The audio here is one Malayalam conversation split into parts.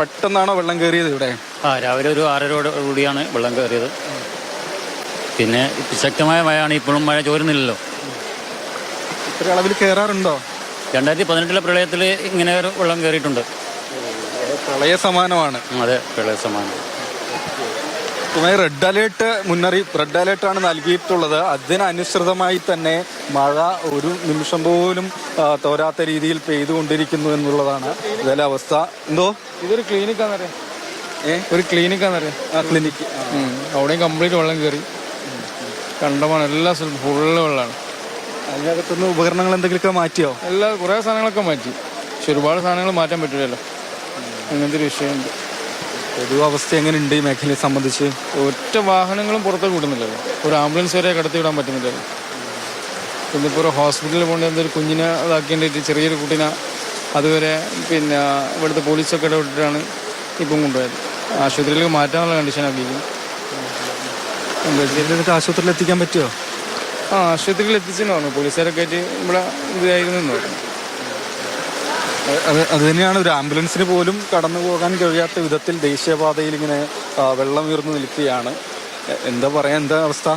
പെട്ടെന്നാണോ വെള്ളം കയറിയത് ഇവിടെ? രാവിലെ ഒരു 6:30 വെള്ളം കയറിയത്. പിന്നെ ശക്തമായ മഴയാണ്. ഇപ്പോഴും മഴ ചോരുന്നില്ലല്ലോ. ഇത്ര അളവിൽ കയറാറുണ്ടോ? 2018 പ്രളയത്തിൽ ഇങ്ങനെ ഒരു വെള്ളം കയറിയിട്ടുണ്ട്. പ്രളയ സമാനമാണ്. അതെ, പ്രളയ സമാനം. റെഡ് അലേർട്ടാണ് നൽകിയിട്ടുള്ളത്. അതിനനുസൃതമായി തന്നെ മഴ ഒരു നിമിഷം പോലും തോരാത്ത രീതിയിൽ പെയ്തുകൊണ്ടിരിക്കുന്നു എന്നുള്ളതാണ് ഇതിലെ അവസ്ഥ. എന്തോ ഇതൊരു ക്ലിനിക്കാന്നറിയാം. ഒരു ക്ലിനിക്കാന്നറിയാം. ക്ലിനിക്ക് അവിടെയും കംപ്ലീറ്റ് വെള്ളം കയറി. കണ്ടമാണ് എല്ലാ സ്ഥലത്തും ഫുള്ള് വെള്ളമാണ്. അതിനകത്തുനിന്ന് ഉപകരണങ്ങൾ എന്തെങ്കിലുമൊക്കെ മാറ്റിയോ? കുറേ സാധനങ്ങളൊക്കെ മാറ്റി. പക്ഷെ ഒരുപാട് സാധനങ്ങൾ മാറ്റാൻ പറ്റില്ലല്ലോ. അങ്ങനത്തെ ഒരു വിഷയമുണ്ട്. പൊതുവെ അവസ്ഥ എങ്ങനെയുണ്ട് ഈ മേഖലയെ സംബന്ധിച്ച്? ഒറ്റ വാഹനങ്ങളും പുറത്തേക്ക് വിടുന്നില്ലല്ലോ. ഒരു ആംബുലൻസ് വരെ കടത്തി വിടാൻ പറ്റുന്നില്ലല്ലോ. ഇന്നിപ്പോൾ ഒരു ഹോസ്പിറ്റലിൽ പോകേണ്ട എന്തൊരു കുഞ്ഞിനെ ഇതാക്കേണ്ടിയിട്ട് ചെറിയൊരു കുട്ടീനെ അതുവരെ ഇവിടുത്തെ പോലീസൊക്കെ ഇടപെട്ടിട്ടാണ് ഇപ്പം കൊണ്ടുപോയത്. ആശുപത്രിയിലേക്ക് മാറ്റാനുള്ള കണ്ടീഷനാണ് ഇരിക്കുന്നത്. ആശുപത്രിയിൽ എത്തിക്കാൻ പറ്റുമോ? ആശുപത്രിയിൽ എത്തിച്ചെന്ന് പറഞ്ഞു. പോലീസുകാരൊക്കെ ആയിട്ട് ഇവിടെ ഇതായിരുന്നു എന്ന് പറഞ്ഞു. അത് തന്നെയാണ്, ഒരു ആംബുലൻസിന് പോലും കടന്നു പോകാൻ കഴിയാത്ത വിധത്തിൽ ദേശീയപാതയിൽ ഇങ്ങനെ വെള്ളം ഉയർന്നു നിൽക്കുകയാണ്. എന്താ അവസ്ഥ?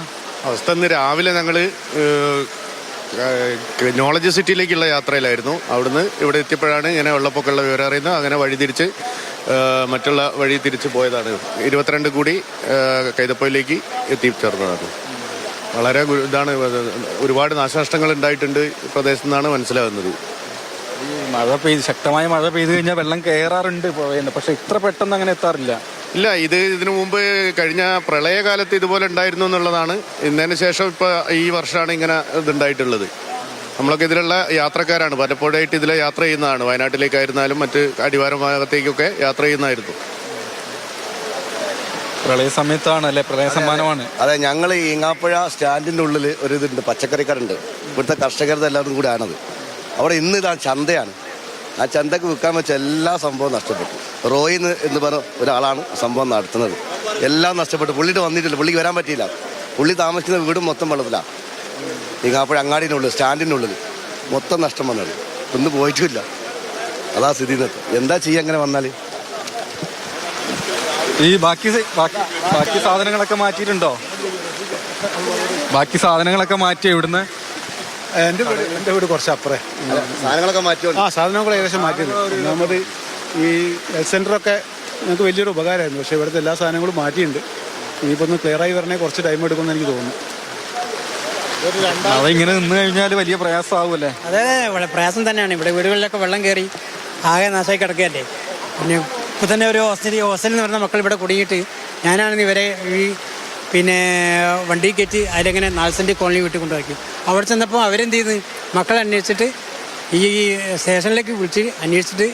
ഇന്ന് രാവിലെ ഞങ്ങൾ നോളജ് സിറ്റിയിലേക്കുള്ള യാത്രയിലായിരുന്നു. അവിടുന്ന് ഇവിടെ എത്തിയപ്പോഴാണ് ഇങ്ങനെ വെള്ളപ്പൊക്കമുള്ള വിവരം അറിയുന്നത്. അങ്ങനെ മറ്റുള്ള വഴി തിരിച്ചു പോയതാണ്. 22 കൂടി കൈതപ്പൊയിലേക്ക് എത്തിച്ചേർന്നതാണ്. വളരെ ഒരുപാട് നാശനഷ്ടങ്ങൾ ഉണ്ടായിട്ടുണ്ട് പ്രദേശത്തു നിന്നാണ് മനസ്സിലാകുന്നത്. ശക്തമായ മഴ പെയ്തു കഴിഞ്ഞാൽ വെള്ളം കയറാറുണ്ട്, പക്ഷെ ഇത്ര പെട്ടെന്ന് അങ്ങനെ എത്താറില്ല. ഇല്ല, ഇതിനു മുമ്പ് കഴിഞ്ഞ പ്രളയകാലത്ത് ഇതുപോലെ ഉണ്ടായിരുന്നു എന്നുള്ളതാണ്. ഇതിന് ശേഷം ഇപ്പൊ ഈ വർഷമാണ് ഇങ്ങനെ ഇതുണ്ടായിട്ടുള്ളത്. നമ്മളൊക്കെ ഇതിലുള്ള യാത്രക്കാരാണ്, പലപ്പോഴായിട്ട് ഇതിലെ യാത്ര ചെയ്യുന്നതാണ്. വയനാട്ടിലേക്കായിരുന്നാലും മറ്റ് അടിവാര ഭാഗത്തേക്കൊക്കെ യാത്ര ചെയ്യുന്നതായിരുന്നു. പ്രളയ സമയത്താണ് അല്ലെ? പ്രളയ സമ്മാനമാണ്. അതെ, ഞങ്ങൾ ഈങ്ങാപ്പുഴ സ്റ്റാൻഡിൻ്റെ ഉള്ളിൽ ഒരു ഇതുണ്ട്, പച്ചക്കറിക്കാരുണ്ട്. ഇവിടുത്തെ കർഷകരുടെ എല്ലാവരും കൂടി ആണത്. അവിടെ ഇന്ന് ഇതാണ് ചന്തയാണ്. ആ ചന്തക്ക് വിൽക്കാൻ വെച്ച എല്ലാ സംഭവവും നഷ്ടപ്പെട്ടു. റോയി എന്ന് പറഞ്ഞ ഒരാളാണ് സംഭവം നടത്തുന്നത്. എല്ലാം നഷ്ടപ്പെട്ടു. പുള്ളിട്ട് വന്നിട്ടില്ല, പുള്ളിക്ക് വരാൻ പറ്റിയില്ല. പുള്ളി താമസിക്കുന്ന വീടും മൊത്തം വെള്ളത്തിലാണ്. ഈങ്ങാപ്പുഴ അങ്ങാടിനുള്ളിൽ സ്റ്റാൻഡിൻ്റെ ഉള്ളിൽ മൊത്തം നഷ്ടം വന്നത്. ഇന്ന് പോയിട്ടില്ല. അതാ സ്ഥിതി. എന്താ ചെയ്യുക അങ്ങനെ വന്നാൽ? ഈ ബാക്കി സാധനങ്ങളൊക്കെ മാറ്റിയിട്ടുണ്ടോ? ബാക്കി സാധനങ്ങളൊക്കെ മാറ്റിയോ ഇവിടുന്ന്? എൻ്റെ വീട് കുറച്ച് അപ്പുറേ. സാധനങ്ങളൊക്കെ മാറ്റിയോ? സാധനങ്ങൾ ഏകദേശം മാറ്റിയത്. ഒന്നാമത് ഈ ഹെൽത്ത് സെൻ്ററൊക്കെ ഞങ്ങൾക്ക് വലിയൊരു ഉപകാരമായിരുന്നു. പക്ഷേ ഇവിടുത്തെ എല്ലാ സാധനങ്ങളും മാറ്റിയിട്ടുണ്ട്. ഇനിയിപ്പോൾ ഒന്ന് ക്ലിയറായി വരണേ കുറച്ച് ടൈം എടുക്കുമെന്ന് എനിക്ക് തോന്നുന്നു. അതിങ്ങനെ നിന്ന് കഴിഞ്ഞാൽ വലിയ പ്രയാസമാവുമല്ലേ? അതെ, പ്രയാസം തന്നെയാണ്. ഇവിടെ വീടുകളിലൊക്കെ വെള്ളം കയറി ആകെ നാശമായി കിടക്കുകയല്ലേ. പിന്നെ ഇപ്പോൾ തന്നെ ഒരു ഹോസ്റ്റലിൽ നിന്ന് വരുന്ന മക്കൾ ഇവിടെ കുടുങ്ങിയിട്ട് ഞാനാണെങ്കിൽ ഇവരെ വണ്ടി കയറ്റി അതിലെങ്ങനെ 4 സെൻറ്റ് കോളനി വീട്ടിൽ കൊണ്ടുപോയി. അവിടെ ചെന്നപ്പോൾ അവരെന്ത് ചെയ്ത് മക്കളെ അന്വേഷിച്ചിട്ട് ഈ സ്റ്റേഷനിലേക്ക് വിളിച്ച് അന്വേഷിച്ചിട്ട്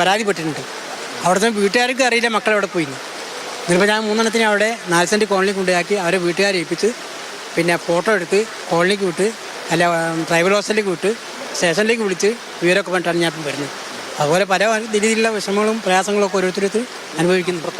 പരാതിപ്പെട്ടിട്ടുണ്ട്. അവിടുത്തെ വീട്ടുകാർക്ക് അറിയില്ല മക്കൾ എവിടെ പോയി. എന്നിപ്പോൾ ഞാൻ 3 എണ്ണത്തിന് അവിടെ 4 സെൻറ്റ് കോളനി കൊണ്ടുപോയി അവരെ വീട്ടുകാരെ ഏൽപ്പിച്ച് ഫോട്ടോ എടുത്ത് കോളനിക്ക് വിട്ട് ട്രൈബൽ ഹോസ്റ്റലിലേക്ക് വിട്ട് സ്റ്റേഷനിലേക്ക് വിളിച്ച് വിവരമൊക്കെ പറഞ്ഞിട്ടാണ് ഞാൻ വരുന്നത്. അതുപോലെ പല രീതിയിലുള്ള വിഷമങ്ങളും പ്രയാസങ്ങളും ഒക്കെ ഓരോരുത്തർക്ക് അനുഭവിക്കുന്നു.